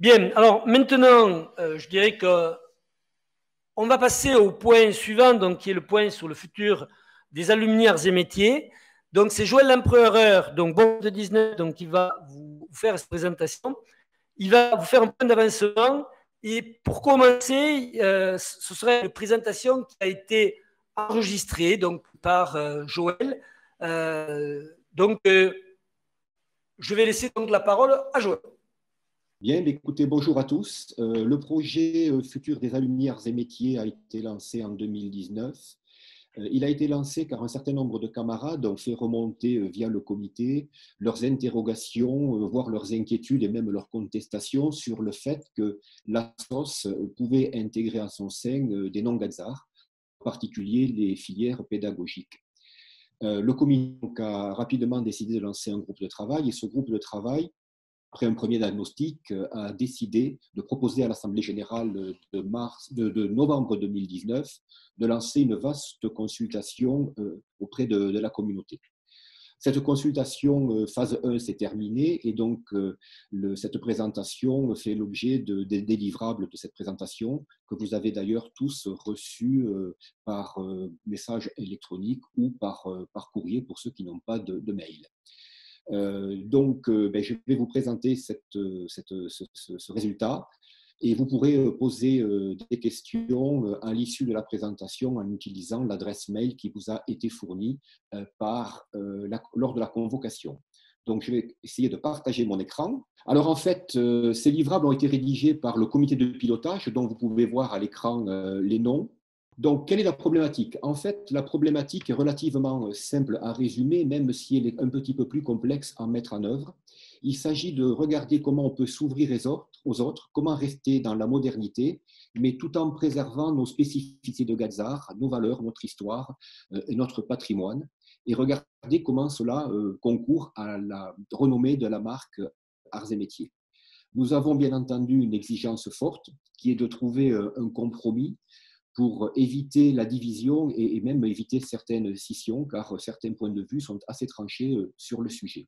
Bien, alors maintenant, je dirais que on va passer au point suivant, donc, qui est le point sur le futur des alumni arts et métiers. Donc, c'est Joël Lempereur, donc bon de 19, donc, qui va vous faire cette présentation. Il va vous faire un point d'avancement. Et pour commencer, ce serait une présentation qui a été enregistrée donc, par Joël. Je vais laisser donc la parole à Joël. Bien, écoutez, bonjour à tous. Le projet Futur des alumni arts et métiers a été lancé en 2019. Il a été lancé car un certain nombre de camarades ont fait remonter via le comité leurs interrogations, voire leurs inquiétudes et même leurs contestations sur le fait que la SOS pouvait intégrer à son sein des non-gazards, en particulier les filières pédagogiques. Le comité a rapidement décidé de lancer un groupe de travail et ce groupe de travail, après un premier diagnostic, a décidé de proposer à l'Assemblée générale de novembre 2019 de lancer une vaste consultation auprès de la communauté. Cette consultation phase 1 s'est terminée et donc cette présentation fait l'objet des livrables de cette présentation que vous avez d'ailleurs tous reçus par message électronique ou par courrier pour ceux qui n'ont pas de mail. Je vais vous présenter ce résultat et vous pourrez poser des questions à l'issue de la présentation en utilisant l'adresse mail qui vous a été fournie lors de la convocation. Donc, je vais essayer de partager mon écran. Alors, en fait, ces livrables ont été rédigés par le comité de pilotage, dont vous pouvez voir à l'écran les noms. Donc, quelle est la problématique? En fait, la problématique est relativement simple à résumer, même si elle est un petit peu plus complexe à mettre en œuvre. Il s'agit de regarder comment on peut s'ouvrir aux autres, comment rester dans la modernité, mais tout en préservant nos spécificités de Gazar, nos valeurs, notre histoire et notre patrimoine, et regarder comment cela concourt à la renommée de la marque Arts et Métiers. Nous avons bien entendu une exigence forte qui est de trouver un compromis pour éviter la division et même éviter certaines scissions, car certains points de vue sont assez tranchés sur le sujet.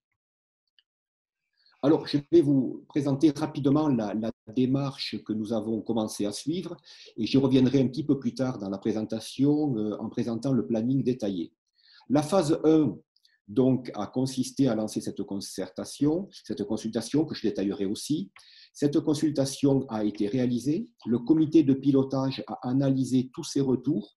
Alors, je vais vous présenter rapidement la démarche que nous avons commencé à suivre et j'y reviendrai un petit peu plus tard dans la présentation en présentant le planning détaillé. La phase 1 donc, a consisté à lancer cette consultation que je détaillerai aussi. Cette consultation a été réalisée, le comité de pilotage a analysé tous ces retours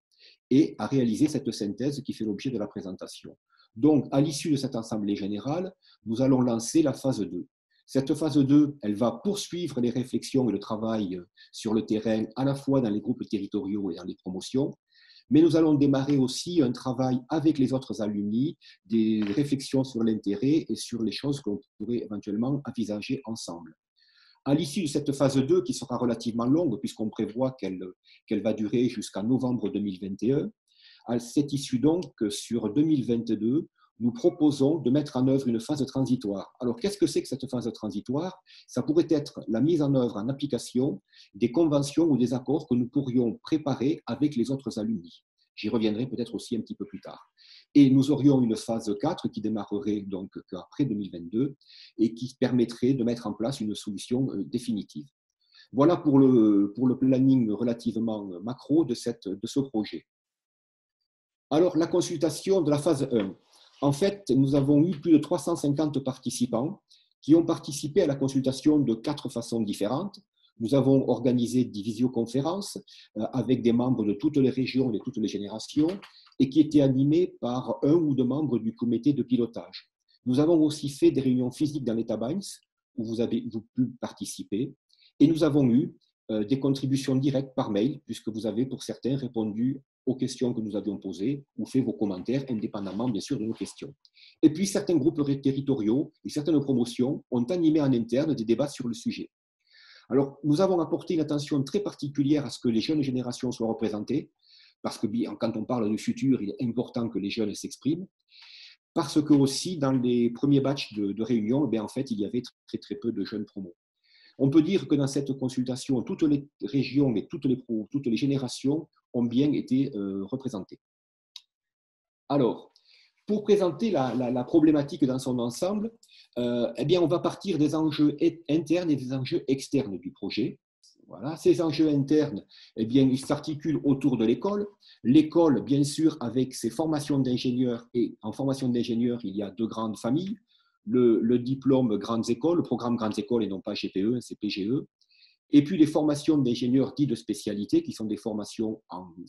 et a réalisé cette synthèse qui fait l'objet de la présentation. Donc, à l'issue de cette assemblée générale, nous allons lancer la phase 2. Cette phase 2, elle va poursuivre les réflexions et le travail sur le terrain, à la fois dans les groupes territoriaux et dans les promotions. Mais nous allons démarrer aussi un travail avec les autres alumni, des réflexions sur l'intérêt et sur les choses qu'on pourrait éventuellement envisager ensemble. À l'issue de cette phase 2, qui sera relativement longue, puisqu'on prévoit qu'elle va durer jusqu'à novembre 2021, à cette issue donc, sur 2022, nous proposons de mettre en œuvre une phase transitoire. Alors, qu'est-ce que c'est que cette phase transitoire? Ça pourrait être la mise en œuvre, en application, des conventions ou des accords que nous pourrions préparer avec les autres alumni. J'y reviendrai peut-être aussi un petit peu plus tard. Et nous aurions une phase 4 qui démarrerait donc après 2022 et qui permettrait de mettre en place une solution définitive. Voilà pour le planning relativement macro de ce projet. Alors, la consultation de la phase 1. En fait, nous avons eu plus de 350 participants qui ont participé à la consultation de 4 façons différentes. Nous avons organisé des visioconférences avec des membres de toutes les régions et de toutes les générations et qui étaient animés par un ou deux membres du comité de pilotage. Nous avons aussi fait des réunions physiques dans l'État Bains où vous avez pu participer et nous avons eu des contributions directes par mail puisque vous avez pour certains répondu aux questions que nous avions posées ou fait vos commentaires indépendamment bien sûr de nos questions. Et puis certains groupes territoriaux et certaines promotions ont animé en interne des débats sur le sujet. Alors, nous avons apporté une attention très particulière à ce que les jeunes générations soient représentées, parce que quand on parle du futur, il est important que les jeunes s'expriment, parce que aussi, dans les premiers batchs de réunions, en fait, il y avait très peu de jeunes promos. On peut dire que dans cette consultation, toutes les régions et toutes les générations ont bien été représentées. Alors, pour présenter la problématique dans son ensemble, eh bien, on va partir des enjeux internes et des enjeux externes du projet. Voilà. Ces enjeux internes, eh bien, ils s'articulent autour de l'école. L'école, bien sûr, avec ses formations d'ingénieurs, et en formation d'ingénieurs, il y a deux grandes familles. Le diplôme grandes écoles, le programme grandes écoles et non pas GPE, c'est PGE. Et puis les formations d'ingénieurs dits de spécialité, qui sont des formations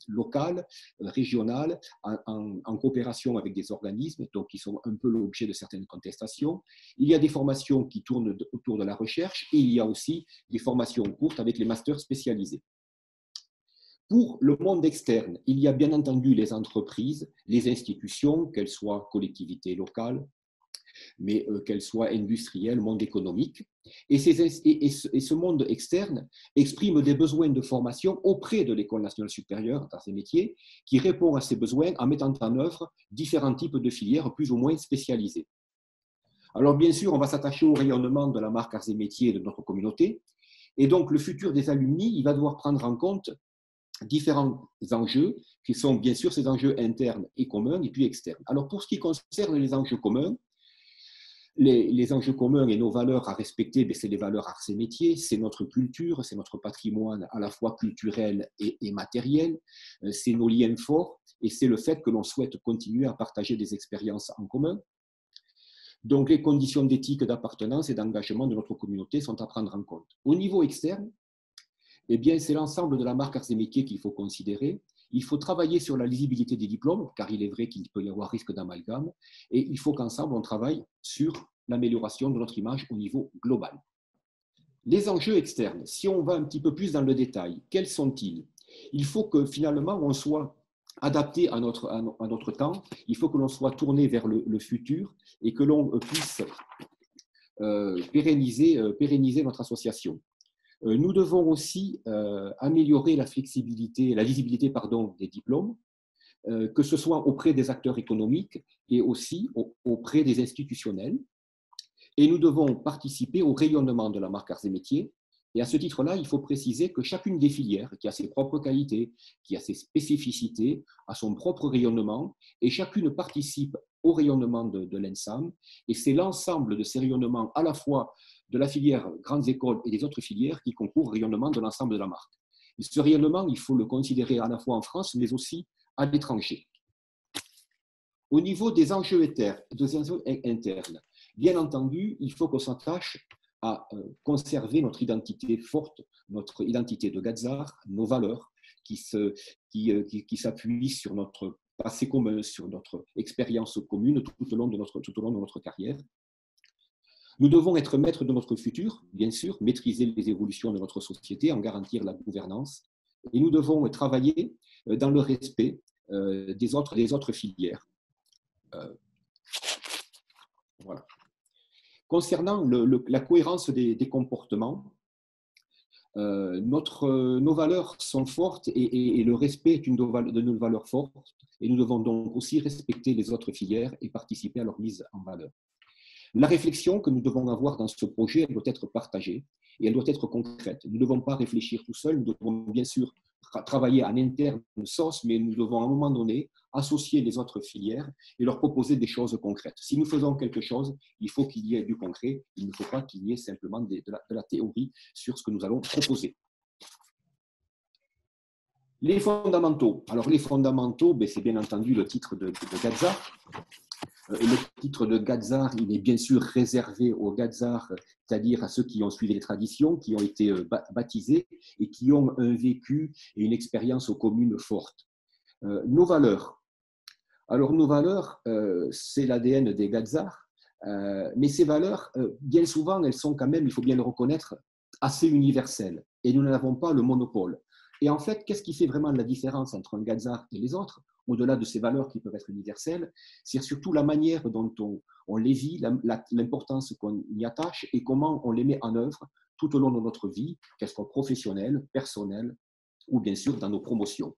locales, régionales, en coopération avec des organismes, donc qui sont un peu l'objet de certaines contestations. Il y a des formations qui tournent autour de la recherche et il y a aussi des formations courtes avec les masters spécialisés. Pour le monde externe, il y a bien entendu les entreprises, les institutions, qu'elles soient collectivités locales, mais qu'elle soit industrielle, monde économique. Et ce monde externe exprime des besoins de formation auprès de l'École nationale supérieure d'arts et métiers, qui répond à ces besoins en mettant en œuvre différents types de filières plus ou moins spécialisées. Alors bien sûr, on va s'attacher au rayonnement de la marque arts et métiers de notre communauté. Et donc le futur des alumni, il va devoir prendre en compte différents enjeux, qui sont bien sûr ces enjeux internes et communs, et puis externes. Alors pour ce qui concerne les enjeux communs, les enjeux communs et nos valeurs à respecter, c'est les valeurs arts et métiers, c'est notre culture, c'est notre patrimoine à la fois culturel et matériel, c'est nos liens forts et c'est le fait que l'on souhaite continuer à partager des expériences en commun. Donc les conditions d'éthique, d'appartenance et d'engagement de notre communauté sont à prendre en compte. Au niveau externe, eh bien, c'est l'ensemble de la marque arts et métiers qu'il faut considérer. Il faut travailler sur la lisibilité des diplômes, car il est vrai qu'il peut y avoir risque d'amalgame, et il faut qu'ensemble, on travaille sur l'amélioration de notre image au niveau global. Les enjeux externes, si on va un petit peu plus dans le détail, quels sont-ils? Il faut que finalement, on soit adapté à notre temps, il faut que l'on soit tourné vers le futur et que l'on puisse pérenniser notre association. Nous devons aussi améliorer la flexibilité, la lisibilité des diplômes, que ce soit auprès des acteurs économiques et aussi auprès des institutionnels. Et nous devons participer au rayonnement de la marque arts et métiers. Et à ce titre-là, il faut préciser que chacune des filières, qui a ses propres qualités, qui a ses spécificités, a son propre rayonnement, et chacune participe au rayonnement de l'ENSAM. Et c'est l'ensemble de ces rayonnements, à la fois de la filière grandes écoles et des autres filières, qui concourent au rayonnement de l'ensemble de la marque. Et ce rayonnement, il faut le considérer à la fois en France, mais aussi à l'étranger. Au niveau des enjeux internes, bien entendu, il faut qu'on s'attache à conserver notre identité forte, notre identité de Gadzar, nos valeurs qui s'appuient sur notre passé commun, sur notre expérience commune tout au long de notre carrière. Nous devons être maîtres de notre futur, bien sûr, maîtriser les évolutions de notre société, en garantir la gouvernance, et nous devons travailler dans le respect des autres filières. Voilà. Concernant la cohérence des comportements, nos valeurs sont fortes et le respect est une de nos valeurs fortes, et nous devons donc aussi respecter les autres filières et participer à leur mise en valeur. La réflexion que nous devons avoir dans ce projet, elle doit être partagée et elle doit être concrète. Nous ne devons pas réfléchir tout seuls, nous devons bien sûr travailler en interne sauce, mais nous devons à un moment donné associer les autres filières et leur proposer des choses concrètes. Si nous faisons quelque chose, il faut qu'il y ait du concret, il ne faut pas qu'il y ait simplement de la théorie sur ce que nous allons proposer. Les fondamentaux. Alors les fondamentaux, c'est bien entendu le titre de Gadzar. Le titre de Gadzar, il est bien sûr réservé aux Gadzar, c'est-à-dire à ceux qui ont suivi les traditions, qui ont été baptisés et qui ont un vécu et une expérience commune forte. Nos valeurs. Alors nos valeurs, c'est l'ADN des Gadzar, mais ces valeurs, bien souvent, elles sont quand même, il faut bien le reconnaître, assez universelles et nous n'en avons pas le monopole. Et en fait, qu'est-ce qui fait vraiment la différence entre un Gadzar et les autres, au-delà de ces valeurs qui peuvent être universelles, c'est surtout la manière dont on les vit, l'importance qu'on y attache et comment on les met en œuvre tout au long de notre vie, qu'elles soient professionnelles, personnelles ou bien sûr dans nos promotions.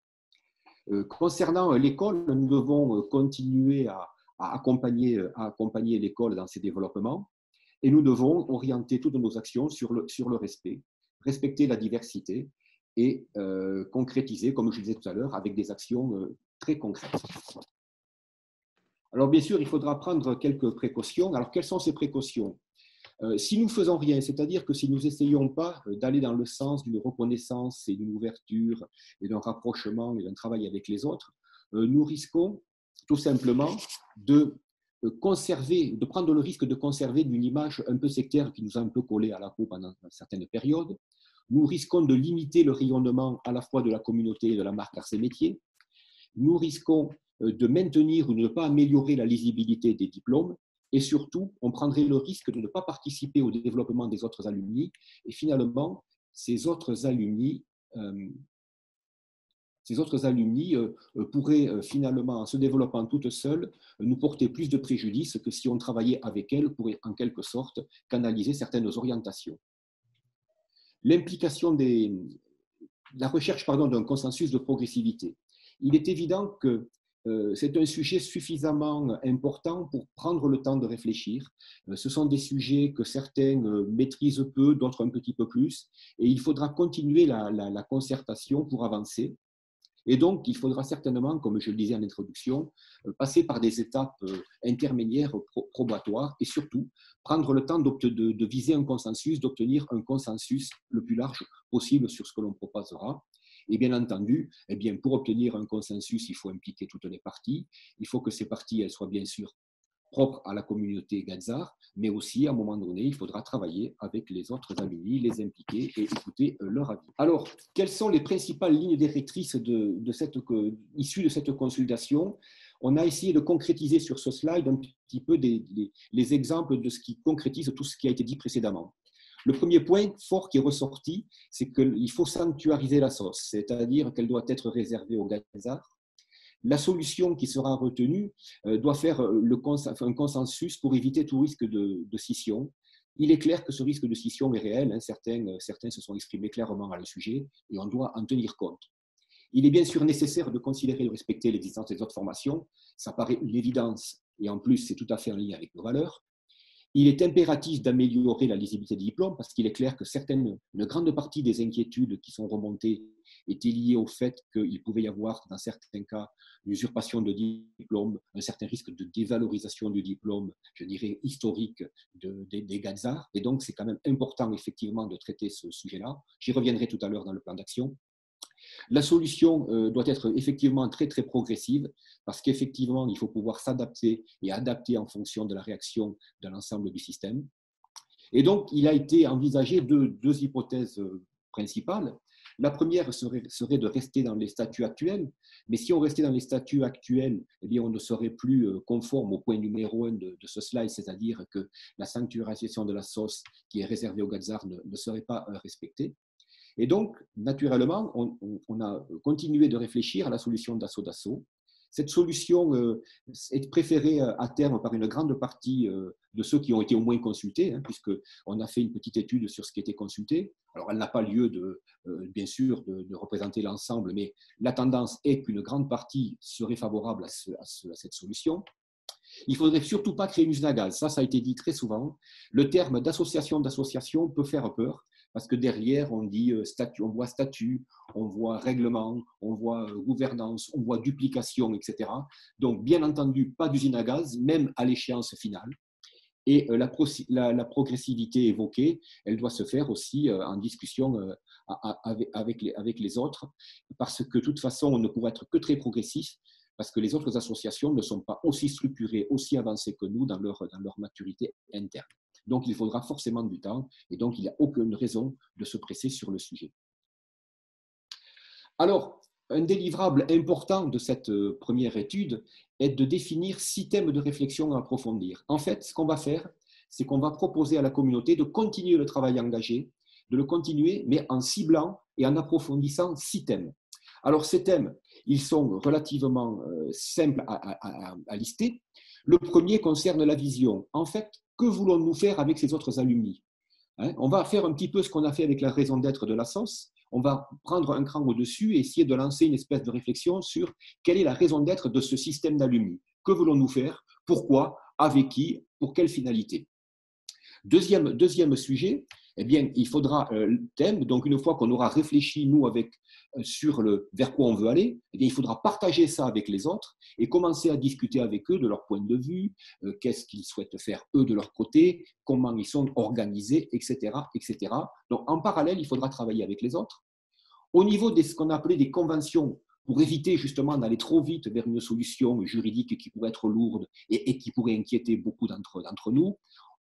Concernant l'école, nous devons continuer à accompagner l'école dans ses développements et nous devons orienter toutes nos actions sur le respect, respecter la diversité et concrétiser, comme je disais tout à l'heure, avec des actions très concrètes. Alors bien sûr, il faudra prendre quelques précautions. Alors quelles sont ces précautions? Si nous ne faisons rien, c'est-à-dire que si nous n'essayons pas d'aller dans le sens d'une reconnaissance et d'une ouverture et d'un rapprochement et d'un travail avec les autres, nous risquons tout simplement de prendre le risque de conserver une image un peu sectaire qui nous a un peu collé à la peau pendant certaines périodes. Nous risquons de limiter le rayonnement à la fois de la communauté et de la marque Ars et Métiers. Nous risquons de maintenir ou de ne pas améliorer la lisibilité des diplômes. Et surtout, on prendrait le risque de ne pas participer au développement des autres alumni. Et finalement, ces autres alumni pourraient finalement, en se développant toutes seules, nous porter plus de préjudice que si on travaillait avec elles pour, en quelque sorte, canaliser certaines orientations. L'implication la recherche d'un consensus de progressivité. Il est évident que c'est un sujet suffisamment important pour prendre le temps de réfléchir. Ce sont des sujets que certains maîtrisent peu, d'autres un petit peu plus, et il faudra continuer la concertation pour avancer. Et donc, il faudra certainement, comme je le disais en introduction, passer par des étapes intermédiaires probatoires et surtout prendre le temps de viser un consensus, d'obtenir un consensus le plus large possible sur ce que l'on proposera. Et bien entendu, pour obtenir un consensus, il faut impliquer toutes les parties. Il faut que ces parties elles soient bien sûr propres à la communauté Gadzar, mais aussi, à un moment donné, il faudra travailler avec les autres alumni, les impliquer et écouter leur avis. Alors, quelles sont les principales lignes directrices issues de cette consultation? On a essayé de concrétiser sur ce slide un petit peu les exemples de ce qui concrétise tout ce qui a été dit précédemment. Le premier point fort qui est ressorti, c'est qu'il faut sanctuariser la sauce, c'est-à-dire qu'elle doit être réservée aux Gadzar. La solution qui sera retenue doit faire un consensus pour éviter tout risque de scission. Il est clair que ce risque de scission est réel, hein, certains se sont exprimés clairement à le sujet et on doit en tenir compte. Il est bien sûr nécessaire de considérer et de respecter l'existence des autres formations, ça paraît une évidence et en plus c'est tout à fait en lien avec nos valeurs. Il est impératif d'améliorer la lisibilité des diplômes parce qu'il est clair que une grande partie des inquiétudes qui sont remontées étaient liées au fait qu'il pouvait y avoir, dans certains cas, une usurpation de diplôme, un certain risque de dévalorisation du diplôme, je dirais, historique des Gadzar. Et donc, c'est quand même important, effectivement, de traiter ce sujet-là. J'y reviendrai tout à l'heure dans le plan d'action. La solution doit être effectivement très, très progressive parce qu'effectivement, il faut pouvoir s'adapter et adapter en fonction de la réaction de l'ensemble du système. Et donc, il a été envisagé deux hypothèses principales. La première serait de rester dans les statuts actuels, mais si on restait dans les statuts actuels, eh bien, on ne serait plus conforme au point numéro 1 de ce slide, c'est-à-dire que la sanctuarisation de la sauce qui est réservée aux Gadzar ne serait pas respectée. Et donc, naturellement, on a continué de réfléchir à la solution d'assaut. Cette solution est préférée à terme par une grande partie de ceux qui ont été au moins consultés, hein, puisqu'on a fait une petite étude sur ce qui était consulté. Alors, elle n'a pas lieu, bien sûr, de représenter l'ensemble, mais la tendance est qu'une grande partie serait favorable à cette solution. Il ne faudrait surtout pas créer une usine à gaz. Ça a été dit très souvent. Le terme d'association peut faire peur. Parce que derrière, on dit statut, on voit statut, on voit règlement, on voit gouvernance, on voit duplication, etc. Donc, bien entendu, pas d'usine à gaz, même à l'échéance finale. Et la progressivité évoquée, elle doit se faire aussi en discussion avec les autres, parce que de toute façon, on ne pourra être que très progressif, parce que les autres associations ne sont pas aussi structurées, aussi avancées que nous dans leur maturité interne. Donc, il faudra forcément du temps et donc il n'y a aucune raison de se presser sur le sujet. Alors, un délivrable important de cette première étude est de définir 6 thèmes de réflexion à approfondir. En fait, ce qu'on va faire, c'est qu'on va proposer à la communauté de continuer le travail engagé, de le continuer, mais en ciblant et en approfondissant 6 thèmes. Alors, ces thèmes, ils sont relativement simples à lister. Le premier concerne la vision. En fait, que voulons-nous faire avec ces autres alumni? On va faire un petit peu ce qu'on a fait avec la raison d'être de la sauce. On va prendre un cran au-dessus et essayer de lancer une espèce de réflexion sur quelle est la raison d'être de ce système d'alumni. Que voulons-nous faire? Pourquoi? Avec qui? Pour quelle finalité? Deuxième sujet, Eh bien, il faudra le thème. Donc, une fois qu'on aura réfléchi, nous, sur vers quoi on veut aller, eh bien, il faudra partager ça avec les autres et commencer à discuter avec eux de leur point de vue, qu'est-ce qu'ils souhaitent faire eux de leur côté, comment ils sont organisés, etc., etc. Donc, en parallèle, il faudra travailler avec les autres. Au niveau de ce qu'on appelait des conventions, pour éviter justement d'aller trop vite vers une solution juridique qui pourrait être lourde et qui pourrait inquiéter beaucoup d'entre nous,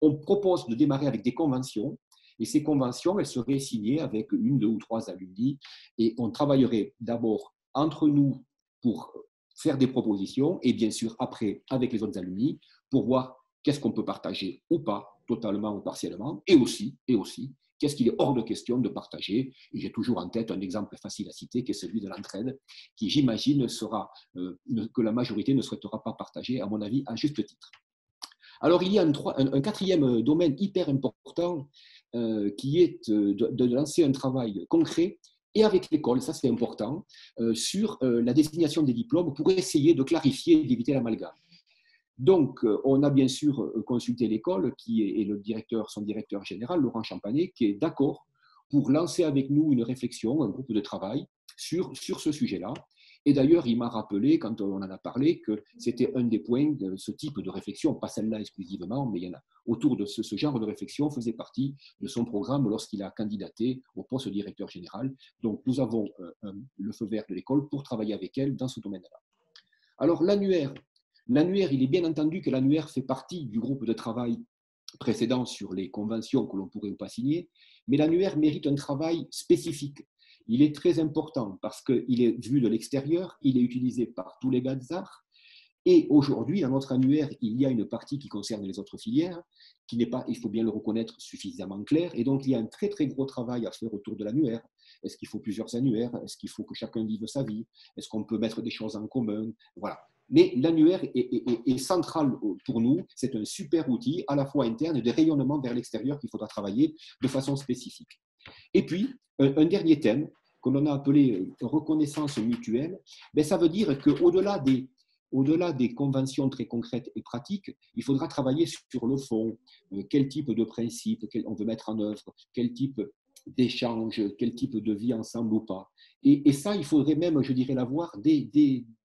on propose de démarrer avec des conventions. Et ces conventions, elles seraient signées avec une, deux ou trois alumni. Et on travaillerait d'abord entre nous pour faire des propositions et bien sûr après avec les autres alumni pour voir qu'est-ce qu'on peut partager ou pas, totalement ou partiellement, et aussi qu'est-ce qu'il est hors de question de partager. Et j'ai toujours en tête un exemple facile à citer qui est celui de l'entraide, qui j'imagine sera que la majorité ne souhaitera pas partager, à mon avis, à juste titre. Alors, il y a un quatrième domaine hyper important qui est de lancer un travail concret et avec l'école, ça c'est important, sur la désignation des diplômes pour essayer de clarifier et d'éviter l'amalgame. Donc, on a bien sûr consulté l'école qui est son directeur général, Laurent Champanet, qui est d'accord pour lancer avec nous une réflexion, un groupe de travail sur ce sujet-là. Et d'ailleurs, il m'a rappelé, quand on en a parlé, que c'était un des points de ce type de réflexion, pas celle-là exclusivement, mais il y en a autour de ce genre de réflexion faisait partie de son programme lorsqu'il a candidaté au poste de directeur général. Donc, nous avons le feu vert de l'école pour travailler avec elle dans ce domaine-là. Alors, l'annuaire, il est bien entendu que l'annuaire fait partie du groupe de travail précédent sur les conventions que l'on pourrait ou pas signer, mais l'annuaire mérite un travail spécifique. Il est très important parce qu'il est vu de l'extérieur, il est utilisé par tous les gazards, et aujourd'hui, dans notre annuaire, il y a une partie qui concerne les autres filières, qui n'est pas, il faut bien le reconnaître, suffisamment claire, et donc il y a un très très gros travail à faire autour de l'annuaire. Est-ce qu'il faut plusieurs annuaires? Est-ce qu'il faut que chacun vive sa vie? Est-ce qu'on peut mettre des choses en commun? Voilà. Mais l'annuaire est central pour nous, c'est un super outil à la fois interne et de rayonnement vers l'extérieur qu'il faudra travailler de façon spécifique. Et puis, un dernier thème que l'on a appelé reconnaissance mutuelle, ben, ça veut dire qu'au-delà des conventions très concrètes et pratiques, il faudra travailler sur le fond, quel type de principe on veut mettre en œuvre, quel type d'échange, quel type de vie ensemble ou pas. Et ça, il faudrait même, je dirais, l'avoir dès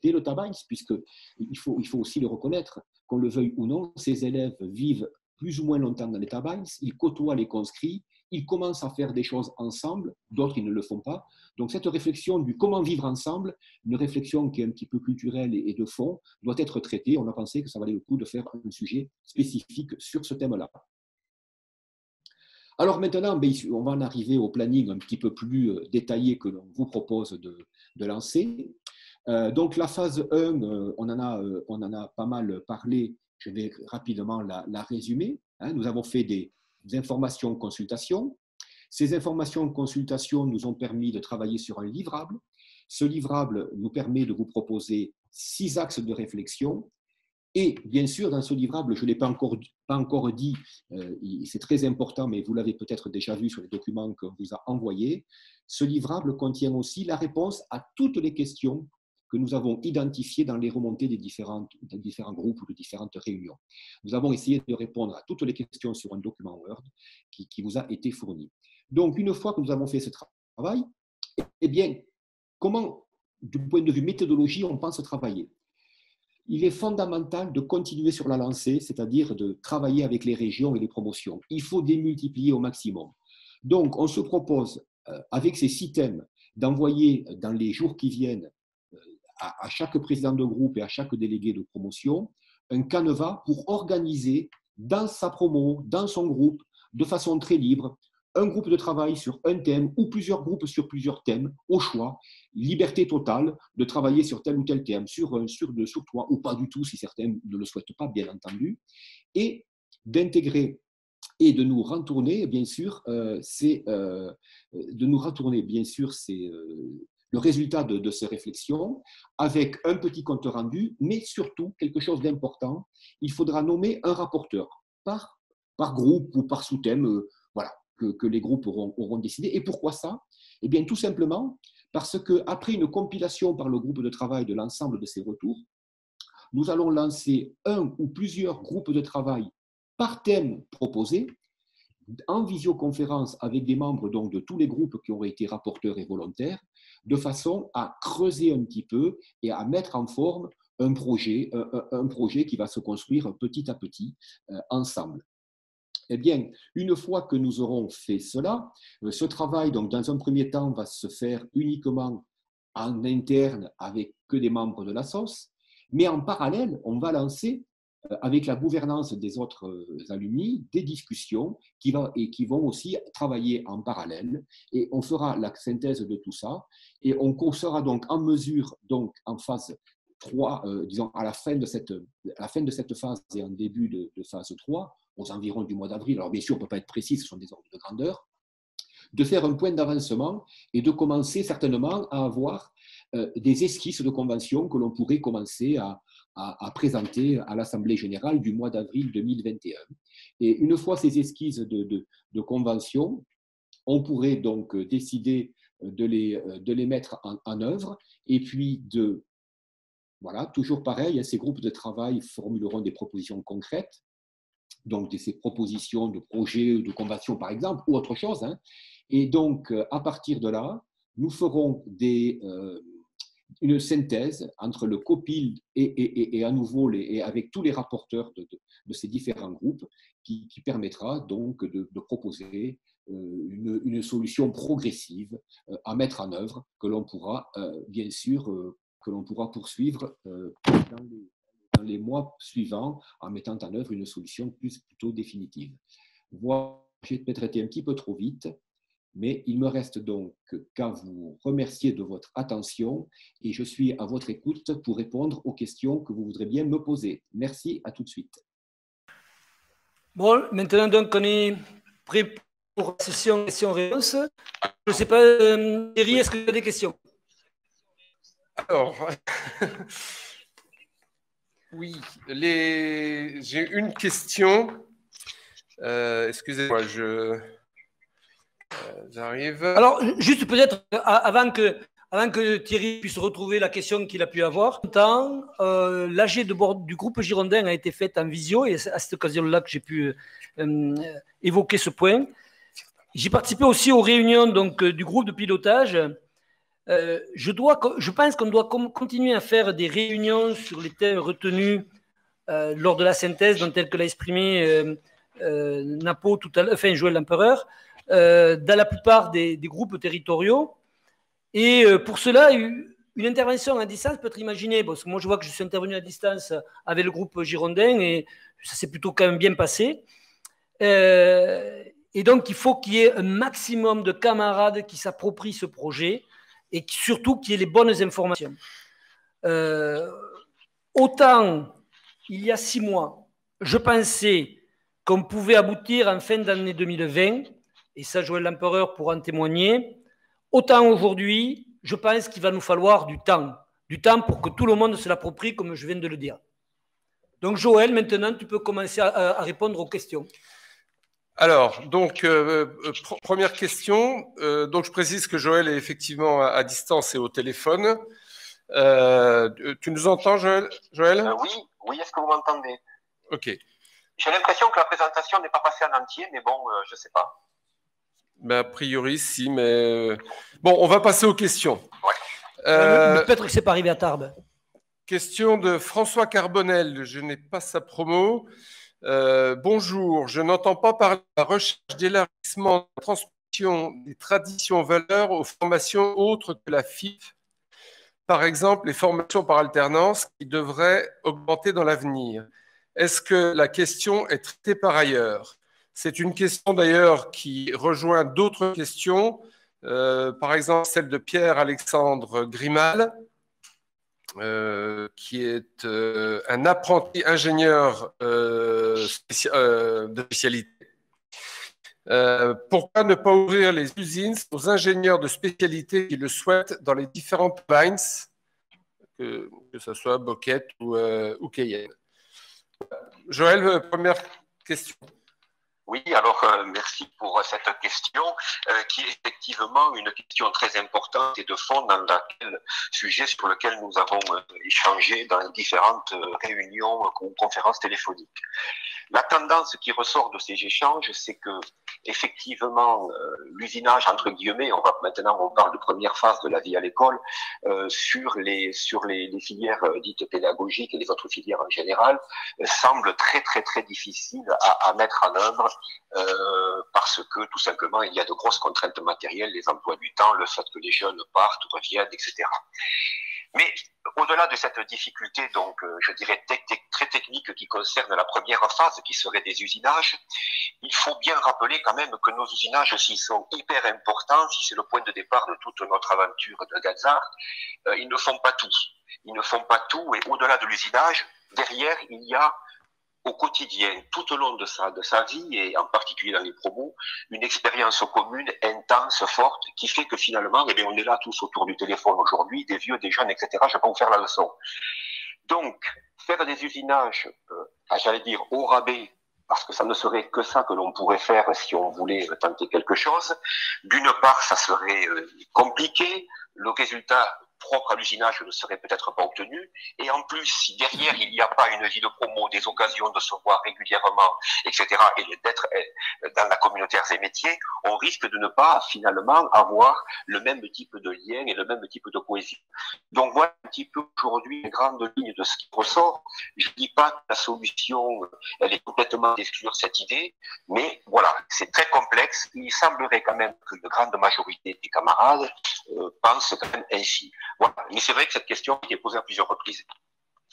le tabac, puisqu'il faut aussi le reconnaître, qu'on le veuille ou non, ces élèves vivent plus ou moins longtemps dans les tabacs, ils côtoient les conscrits, ils commencent à faire des choses ensemble, d'autres ils ne le font pas. Donc cette réflexion du comment vivre ensemble, une réflexion qui est un petit peu culturelle et de fond, doit être traitée. On a pensé que ça valait le coup de faire un sujet spécifique sur ce thème-là. Alors maintenant, on va en arriver au planning un petit peu plus détaillé que l'on vous propose de lancer. Donc la phase 1, on en a pas mal parlé, je vais rapidement la résumer. Nous avons fait des informations consultations. Ces informations consultations nous ont permis de travailler sur un livrable. Ce livrable nous permet de vous proposer 6 axes de réflexion. Et bien sûr, dans ce livrable, je ne l'ai pas encore dit, c'est très important, mais vous l'avez peut-être déjà vu sur les documents qu'on vous a envoyés, ce livrable contient aussi la réponse à toutes les questions que nous avons identifiées dans les remontées des différents groupes ou de différentes réunions. Nous avons essayé de répondre à toutes les questions sur un document Word qui vous a été fourni. Donc, une fois que nous avons fait ce travail, eh bien, comment, du point de vue méthodologie, on pense travailler? Il est fondamental de continuer sur la lancée, c'est-à-dire de travailler avec les régions et les promotions. Il faut démultiplier au maximum. Donc, on se propose, avec ces 6 thèmes, d'envoyer dans les jours qui viennent à chaque président de groupe et à chaque délégué de promotion un canevas pour organiser dans sa promo, dans son groupe, de façon très libre, un groupe de travail sur un thème ou plusieurs groupes sur plusieurs thèmes, au choix, liberté totale de travailler sur tel ou tel thème, sur 1, sur 2, sur 3, ou pas du tout si certains ne le souhaitent pas, bien entendu, et d'intégrer et de nous retourner, bien sûr, le résultat de ces réflexions avec un petit compte rendu, mais surtout, quelque chose d'important, il faudra nommer un rapporteur par groupe ou par sous-thème, voilà, que les groupes auront décidé. Et pourquoi ça? Eh bien, tout simplement parce qu'après une compilation par le groupe de travail de l'ensemble de ces retours, nous allons lancer un ou plusieurs groupes de travail par thème proposé, en visioconférence avec des membres donc, de tous les groupes qui auraient été rapporteurs et volontaires, de façon à creuser un petit peu et à mettre en forme un projet qui va se construire petit à petit ensemble. Eh bien, une fois que nous aurons fait cela, ce travail, donc, dans un premier temps, va se faire uniquement en interne avec que des membres de la SOS, mais en parallèle, on va lancer, avec la gouvernance des autres alumni, des discussions qui vont aussi travailler en parallèle, et on fera la synthèse de tout ça, et on sera donc en mesure, donc en phase 3, disons à la fin de cette phase et en début de phase 3, aux environs du mois d'avril, alors bien sûr on ne peut pas être précis, ce sont des ordres de grandeur, de faire un point d'avancement et de commencer certainement à avoir des esquisses de convention que l'on pourrait commencer à présenter à l'Assemblée générale du mois d'avril 2021. Et une fois ces esquisses de convention, on pourrait donc décider de les mettre en œuvre et puis voilà, toujours pareil, ces groupes de travail formuleront des propositions concrètes, donc ces propositions de projets, de convention par exemple, ou autre chose. Et donc, à partir de là, nous ferons une synthèse entre le COPIL et à nouveau et avec tous les rapporteurs de ces différents groupes qui permettra donc de proposer une solution progressive à mettre en œuvre que l'on pourra bien sûr que l'on pourra poursuivre dans les mois suivants en mettant en œuvre une solution plutôt définitive. Voilà, j'ai peut-être été un petit peu trop vite, mais il me reste donc qu'à vous remercier de votre attention et je suis à votre écoute pour répondre aux questions que vous voudrez bien me poser. Merci, à tout de suite. Bon, maintenant donc on est prêt pour la session questions-réponses. Je ne sais pas, Thierry, est-ce que tu as des questions? Alors, oui, j'ai une question. Excusez-moi, j'arrive. Alors, juste peut-être, avant que Thierry puisse retrouver la question qu'il a pu avoir, l'AG du groupe Girondin a été faite en visio, et c'est à cette occasion-là que j'ai pu évoquer ce point. J'ai participé aussi aux réunions donc, du groupe de pilotage. Je pense qu'on doit continuer à faire des réunions sur les thèmes retenus lors de la synthèse, telle que l'a exprimé Napo tout à l'heure, enfin Joël Lempereur, dans la plupart des groupes territoriaux. Et pour cela, une intervention à distance peut être imaginée. Parce que moi, je vois que je suis intervenu à distance avec le groupe Girondin et ça s'est plutôt quand même bien passé. Et donc, il faut qu'il y ait un maximum de camarades qui s'approprient ce projet et surtout qu'il y ait les bonnes informations. Autant, il y a 6 mois, je pensais qu'on pouvait aboutir en fin d'année 2020, et ça, Joël Lempereur pourra en témoigner, autant aujourd'hui, je pense qu'il va nous falloir du temps pour que tout le monde se l'approprie, comme je viens de le dire. Donc, Joël, maintenant, tu peux commencer à répondre aux questions. Alors, donc, première question. Donc, je précise que Joël est effectivement à distance et au téléphone. Tu nous entends, Joël? Oui, est-ce que vous m'entendez? Ok. J'ai l'impression que la présentation n'est pas passée en entier, mais bon, je ne sais pas. Ben, a priori, si, mais... Bon, on va passer aux questions. Ouais. Peut-être que c'est pas arrivé à Tarbes. Question de François Carbonel. Je n'ai pas sa promo. Bonjour, je n'entends pas parler de la recherche d'élargissement de la transmission des traditions valeurs aux formations autres que la FIP. Par exemple, les formations par alternance qui devraient augmenter dans l'avenir. Est-ce que la question est traitée par ailleurs? C'est une question d'ailleurs qui rejoint d'autres questions, par exemple celle de Pierre-Alexandre Grimal, qui est un apprenti ingénieur de spécialité. Pourquoi ne pas ouvrir les usines aux ingénieurs de spécialité qui le souhaitent dans les différentes provinces, que ce soit Boquette ou Cayenne? Joël, première question. Oui, alors merci pour cette question qui est effectivement une question très importante et de fond dans le sujet sur lequel nous avons échangé dans les différentes réunions ou conférences téléphoniques. La tendance qui ressort de ces échanges, c'est que effectivement l'usinage entre guillemets, on parle de première phase de la vie à l'école, sur les filières dites pédagogiques et les autres filières en général, semble très très très difficile à mettre en œuvre parce que tout simplement il y a de grosses contraintes matérielles, les emplois du temps, le fait que les jeunes partent, reviennent, etc. Mais au-delà de cette difficulté, donc je dirais très technique qui concerne la première phase, qui serait des usinages, il faut bien rappeler quand même que nos usinages, s'ils sont hyper importants, si c'est le point de départ de toute notre aventure de Gazar, ils ne font pas tout. Ils ne font pas tout, et au-delà de l'usinage, derrière, il y a au quotidien, tout au long de sa vie, et en particulier dans les promos, une expérience commune, intense, forte, qui fait que finalement, eh bien, on est là tous autour du téléphone aujourd'hui, des vieux, des jeunes, etc. Je ne vais pas vous faire la leçon. Donc, faire des usinages, j'allais dire, au rabais, parce que ça ne serait que ça que l'on pourrait faire si on voulait tenter quelque chose. D'une part, ça serait compliqué, le résultat propre à l'usinage ne serait peut-être pas obtenu. Et en plus, si derrière, il n'y a pas une vie de promo, des occasions de se voir régulièrement, etc., et d'être dans la communauté arts et métiers, on risque de ne pas finalement avoir le même type de lien et le même type de cohésion. Donc voilà un petit peu aujourd'hui les grandes lignes de ce qui ressort. Je ne dis pas que la solution, elle est complètement d'exclure cette idée, mais voilà, c'est très complexe. Il semblerait quand même que la grande majorité des camarades pensent quand même ainsi. Voilà. Mais c'est vrai que cette question a été posée à plusieurs reprises.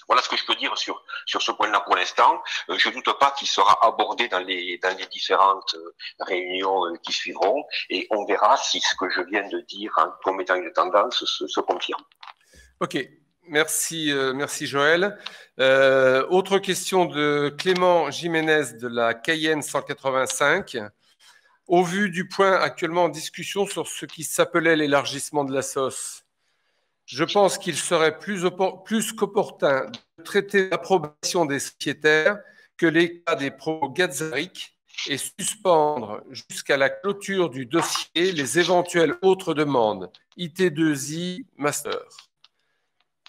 Voilà ce que je peux dire sur ce point-là pour l'instant. Je ne doute pas qu'il sera abordé dans les différentes réunions qui suivront, et on verra si ce que je viens de dire comme étant une tendance se confirme. Ok, merci Joël. Autre question de Clément Jiménez de la Cayenne 185. Au vu du point actuellement en discussion sur ce qui s'appelait l'élargissement de la SOS, je pense qu'il serait plus qu'opportun de traiter l'approbation des sociétaires que les cas des promos gazariques et suspendre jusqu'à la clôture du dossier les éventuelles autres demandes, IT2I, Master.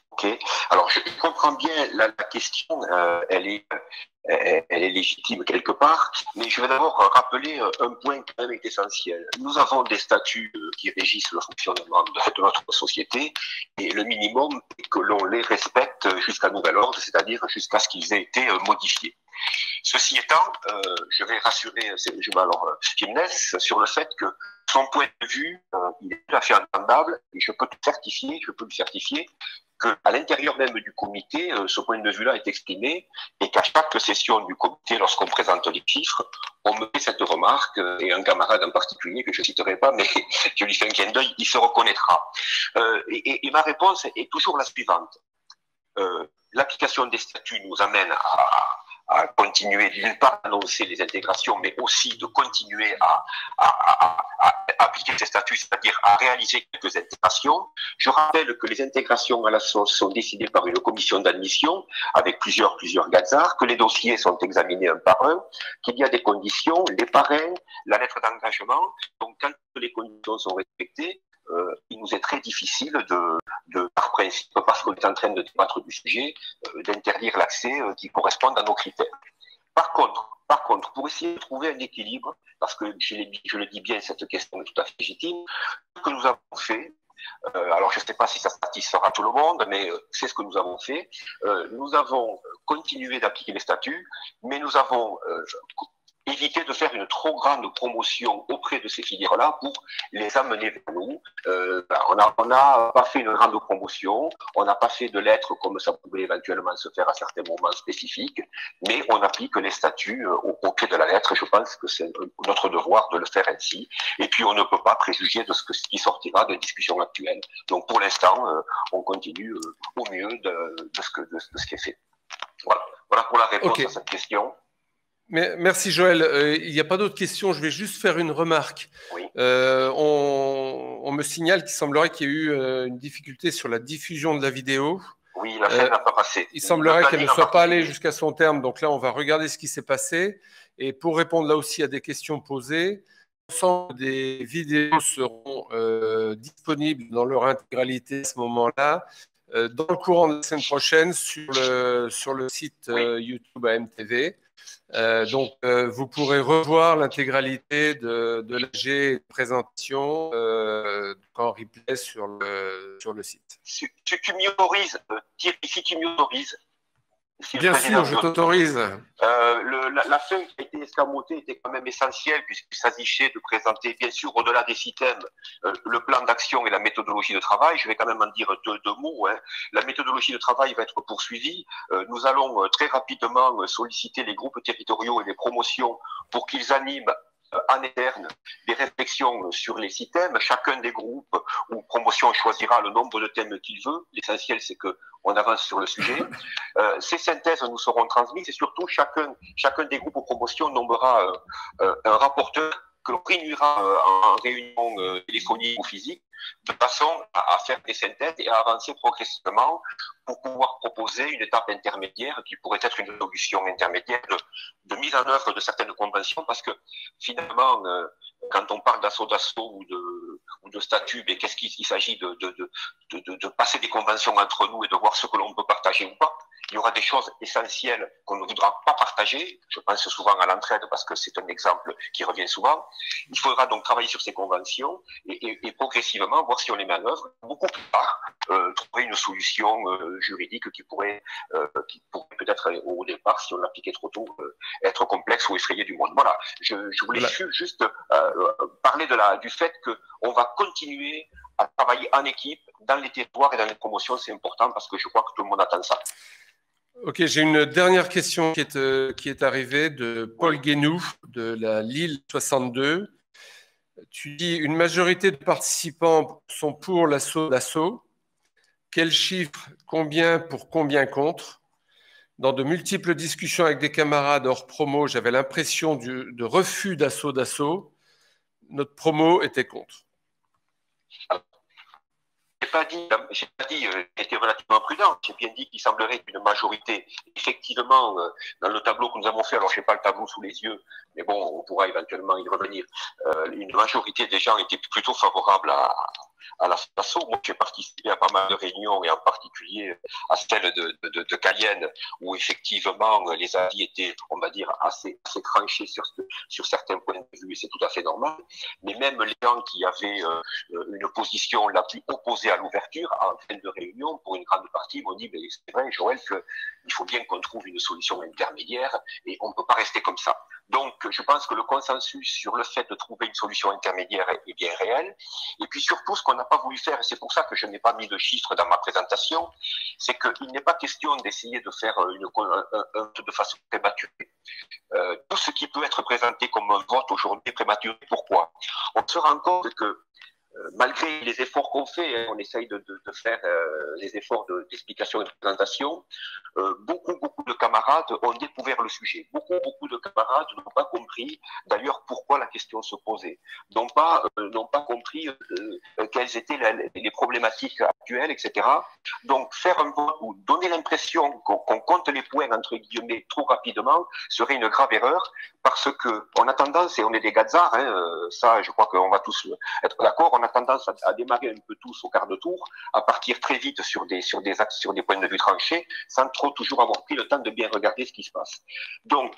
Ok, alors je comprends bien la question, elle est légitime quelque part, mais je vais d'abord rappeler un point quand même essentiel. Nous avons des statuts qui régissent le fonctionnement de notre société, et le minimum est que l'on les respecte jusqu'à nouvel ordre, c'est-à-dire jusqu'à ce qu'ils aient été modifiés. Ceci étant, je vais rassurer Jiménez sur le fait que son point de vue, il est tout à fait entendable, et je peux le certifier, qu'à l'intérieur même du comité, ce point de vue-là est exprimé, et qu'à chaque session du comité, lorsqu'on présente les chiffres, on me fait cette remarque, et un camarade en particulier, que je ne citerai pas, mais je lui fais un clin d'œil, il se reconnaîtra. Et ma réponse est toujours la suivante. L'application des statuts nous amène à continuer, d'une part, à annoncer les intégrations, mais aussi de continuer à appliquer ces statuts, c'est-à-dire à réaliser quelques intégrations. Je rappelle que les intégrations à la sauce sont décidées par une commission d'admission avec plusieurs gazards, que les dossiers sont examinés un par un, qu'il y a des conditions, les parrains, la lettre d'engagement. Donc, quand les conditions sont respectées, il nous est très difficile par principe, parce qu'on est en train de débattre du sujet, d'interdire l'accès qui corresponde à nos critères. Par contre, pour essayer de trouver un équilibre, parce que je le dis bien, cette question est tout à fait légitime, ce que nous avons fait, alors je ne sais pas si ça satisfera tout le monde, mais c'est ce que nous avons fait. Nous avons continué d'appliquer les statuts, mais nous avons éviter de faire une trop grande promotion auprès de ces filières-là pour les amener vers nous. On n'a pas fait une grande promotion, on n'a pas fait de lettres comme ça pouvait éventuellement se faire à certains moments spécifiques, mais on applique les statuts au pied de la lettre, et je pense que c'est notre devoir de le faire ainsi. Et puis on ne peut pas préjuger de ce qui sortira des discussions actuelles. Donc pour l'instant, on continue au mieux de ce qui est fait. Voilà pour la réponse à cette question. Merci Joël. Il n'y a pas d'autres questions. Je vais juste faire une remarque. Oui. On me signale qu'il semblerait qu'il y ait eu une difficulté sur la diffusion de la vidéo. Oui, la chaîne n'a pas passé. Il semblerait qu'elle ne soit pas allée jusqu'à son terme. Donc là, on va regarder ce qui s'est passé. Et pour répondre là aussi à des questions posées, l'ensemble des vidéos seront disponibles dans leur intégralité à ce moment-là, dans le courant de la semaine prochaine sur le site YouTube AMTV. Donc, vous pourrez revoir l'intégralité de l'AG présentation en replay sur le site. Si tu m'y autorises, Thierry, si tu m'y autorises. Bien sûr, je t'autorise. La fin qui a été escamotée était quand même essentielle puisqu'il s'agissait de présenter, bien sûr, au-delà des systèmes, le plan d'action et la méthodologie de travail. Je vais quand même en dire deux mots. Hein. La méthodologie de travail va être poursuivie. Nous allons très rapidement solliciter les groupes territoriaux et les promotions pour qu'ils animent en interne des réflexions sur les systèmes. Chacun des groupes ou promotion choisira le nombre de thèmes qu'il veut. L'essentiel, c'est qu'on avance sur le sujet. Ces synthèses nous seront transmises et surtout, chacun des groupes ou promotions nommera un rapporteur que l'on réunira en réunion téléphonique ou physique, de façon à faire des synthèses et à avancer progressivement pour pouvoir proposer une étape intermédiaire qui pourrait être une solution intermédiaire de mise en œuvre de certaines conventions, parce que finalement, quand on parle d'assaut ou de statut, mais qu'est-ce qu'il s'agit de passer des conventions entre nous et de voir ce que l'on peut partager ou pas. Il y aura des choses essentielles qu'on ne voudra pas partager. Je pense souvent à l'entraide parce que c'est un exemple qui revient souvent. Il faudra donc travailler sur ces conventions et progressivement voir si on les met en œuvre. Beaucoup plus tard, trouver une solution juridique qui pourrait peut-être au départ, si on l'appliquait trop tôt, être complexe ou effrayer du monde. Voilà. Je voulais juste parler du fait qu'on va continuer à travailler en équipe dans les territoires et dans les promotions. C'est important parce que je crois que tout le monde attend ça. Ok, j'ai une dernière question qui est arrivée de Paul Guénou de la Lille 62. Tu dis une majorité de participants sont pour l'assaut. Quel chiffre, combien pour combien contre? Dans de multiples discussions avec des camarades hors promo, j'avais l'impression de refus d'assaut. Notre promo était contre. J'ai pas dit, j'ai été relativement prudent. J'ai bien dit qu'il semblerait qu'une majorité, effectivement, dans le tableau que nous avons fait, alors je n'ai pas le tableau sous les yeux, mais bon, on pourra éventuellement y revenir. Une majorité des gens étaient plutôt favorables à l'assaut. Moi, j'ai participé à pas mal de réunions et en particulier à celle de Cayenne, où effectivement les avis étaient, on va dire, assez tranchés sur certains points de vue, et c'est tout à fait normal. Mais même les gens qui avaient une position la plus opposée à l'ouverture, en fin de réunion, pour une grande partie, m'ont dit, c'est vrai, Joël, qu'il faut bien qu'on trouve une solution intermédiaire et on ne peut pas rester comme ça. Donc, je pense que le consensus sur le fait de trouver une solution intermédiaire est bien réel. Et puis surtout, ce qu'on n'a pas voulu faire, et c'est pour ça que je n'ai pas mis de chiffres dans ma présentation, c'est qu'il n'est pas question d'essayer de faire de façon prématurée. Tout ce qui peut être présenté comme un vote aujourd'hui est prématuré. Pourquoi? On se rend compte que malgré les efforts qu'on fait, on essaye de faire les efforts d'explication et de présentation, beaucoup de camarades ont découvert le sujet. Beaucoup de camarades n'ont pas compris d'ailleurs pourquoi la question se posait, n'ont pas compris quelles étaient les problématiques actuelles, etc. Donc faire un vote ou donner l'impression qu'on compte les points entre guillemets trop rapidement serait une grave erreur, parce qu'on a tendance, et on est des gazards, ça je crois qu'on va tous être d'accord, on a tendance à démarrer un peu tous au quart de tour, à partir très vite sur des points de vue tranchés, sans trop toujours avoir pris le temps de bien regarder ce qui se passe. Donc,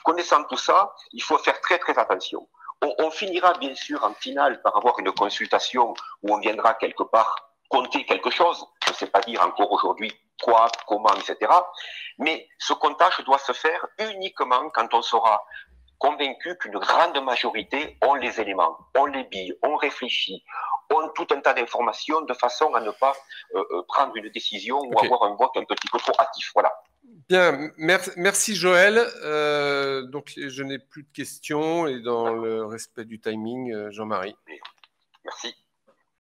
connaissant tout ça, il faut faire très attention. On finira bien sûr en finale par avoir une consultation où on viendra quelque part compter quelque chose, je ne sais pas dire encore aujourd'hui quoi, comment, etc. Mais ce comptage doit se faire uniquement quand on sera convaincu qu'une grande majorité ont les éléments, ont les billes, ont réfléchi, ont tout un tas d'informations de façon à ne pas prendre une décision ou avoir un vote un petit peu trop hâtif. Voilà. Bien, merci Joël. Donc je n'ai plus de questions et dans le respect du timing, Jean-Marie. Merci.